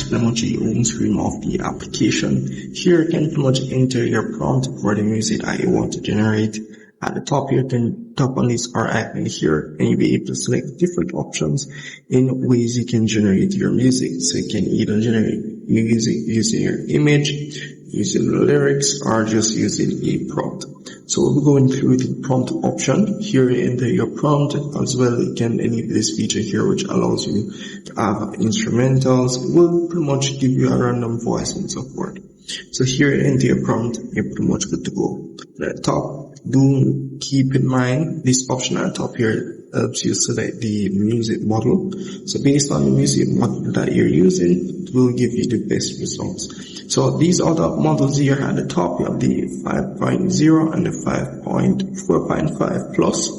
pretty much the home screen of the application. Here you can pretty much enter your prompt for the music that you want to generate. At the top you can tap on this R icon here and you'll be able to select different options in ways you can generate your music. So you can either generate music using your image, using the lyrics, or just using a prompt. So we'll be going through the prompt option. Here you enter your prompt as well. You can enable this feature here which allows you to have instrumentals. It will pretty much give you a random voice and so forth. So here you enter your prompt, you're pretty much good to go. At the top, do keep in mind this option at the top here helps you select the music model. So based on the music model that you're using, it will give you the best results. So these are the models here at the top. You have the 5.0 and the 5.4.5 plus.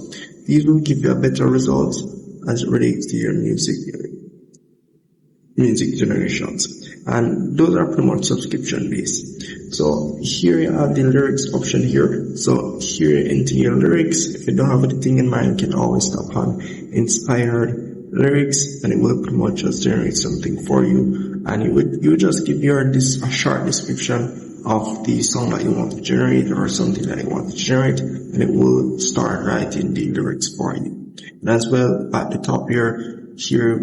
These will give you a better result as it relates to your music generations, and those are pretty much subscription based. So here you have the lyrics option here. So here into your lyrics, if you don't have anything in mind, you can always tap on inspired lyrics and it will pretty much just generate something for you, and you just give a short description of the song that you want to generate or something that you want to generate, and it will start writing the lyrics for you. And as well at the top here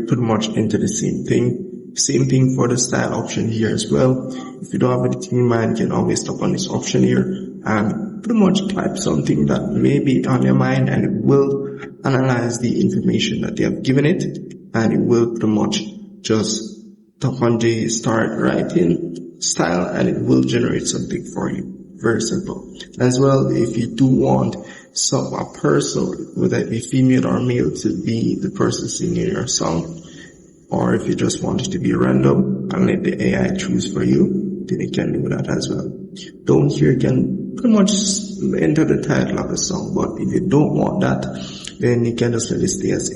pretty much enter the same thing. Same thing for the style option here as well. If you don't have anything in mind, you can always tap on this option here and pretty much type something that may be on your mind, and it will analyze the information that they have given it, and it will pretty much just tap on the start writing style and it will generate something for you. Very simple. As well, if you do want a person, whether it be female or male, to be the person singing your song, or if you just want it to be random and let the AI choose for you, then you can do that as well. Down here you can pretty much enter the title of the song, but if you don't want that, then you can just let it stay as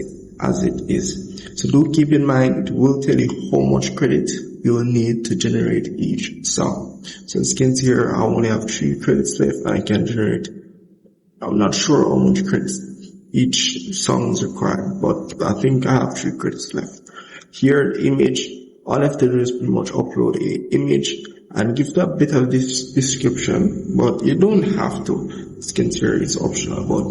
it is. So do keep in mind, it will tell you how much credit you will need to generate each song. So as you can see here, I only have 3 credits left and I can generate, I'm not sure how much credits each song is required, but I think I have 3 credits left. Here, image, all I have to do is pretty much upload an image and give that bit of this description, but you don't have to. As you can see here, it's optional, but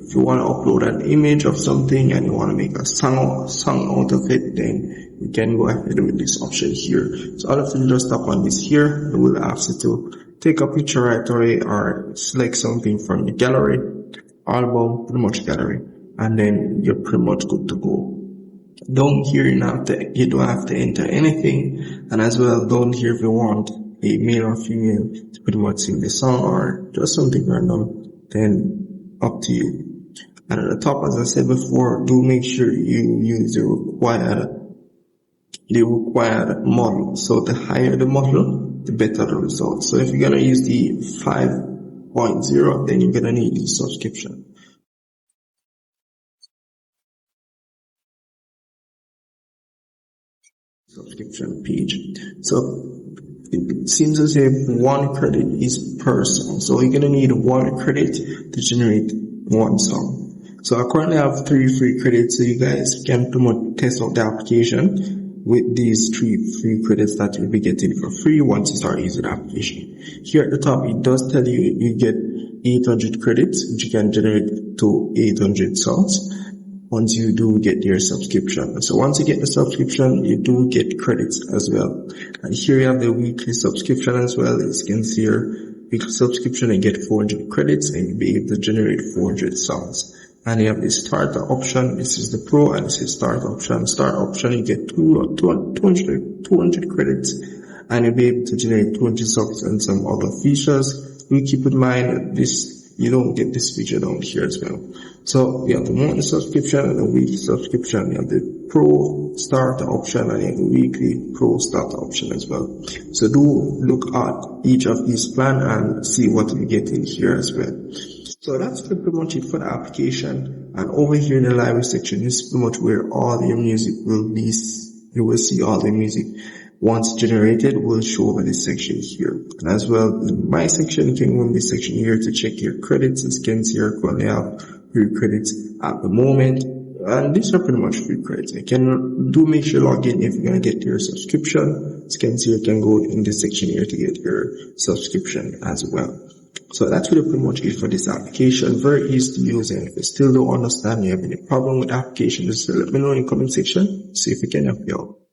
if you want to upload an image of something and you want to make a song out of it, then you can go ahead with this option here. So all I have to do is just tap on this here. It will ask you to take a picture right away or select something from the gallery, album, pretty much gallery, and then you're pretty much good to go. Down here you don't have to enter anything, and as well down here if you want a male or female to pretty much sing the song or just something random, then up to you. And at the top, as I said before, do make sure you use the required model. So the higher the model, the better the results. So if you're gonna use the 5.0, then you're gonna need the subscription page. So it seems as if 1 credit is per song. So you're gonna need 1 credit to generate 1 song. So I currently have 3 free credits, so you guys can pretty much test out the application with these 3 free credits that you'll be getting for free once you start using the application. Here at the top, it does tell you you get 800 credits, which you can generate to 800 songs once you do get your subscription. So once you get the subscription, you do get credits as well. And here you have the weekly subscription as well. As you can see here, weekly subscription, you get 400 credits and you'll be able to generate 400 songs. And you have the starter option. This is the pro and this is start option. Start option, you get 200 credits and you'll be able to generate 200 songs and some other features. Do keep in mind this, you don't get this feature down here as well. So you have the monthly subscription and the weekly subscription. You have the pro starter option and you have the weekly pro starter option as well. So do look at each of these plans and see what you get in here as well. So that's pretty much it for the application. And over here in the library section is pretty much where all your music will be. You will see all the music. Once generated, will show over this section here. And as well, in my section, you can go in this section here to check your credits. As you can see here, currently have 3 credits at the moment. And these are pretty much free credits. You can do make sure log in if you're gonna get your subscription. As you can see, you can go in this section here to get your subscription as well. So that's really pretty much it for this application. Very easy to use, and if you still don't understand, you have any problem with the application, just let me know in the comment section, see if we can help you out.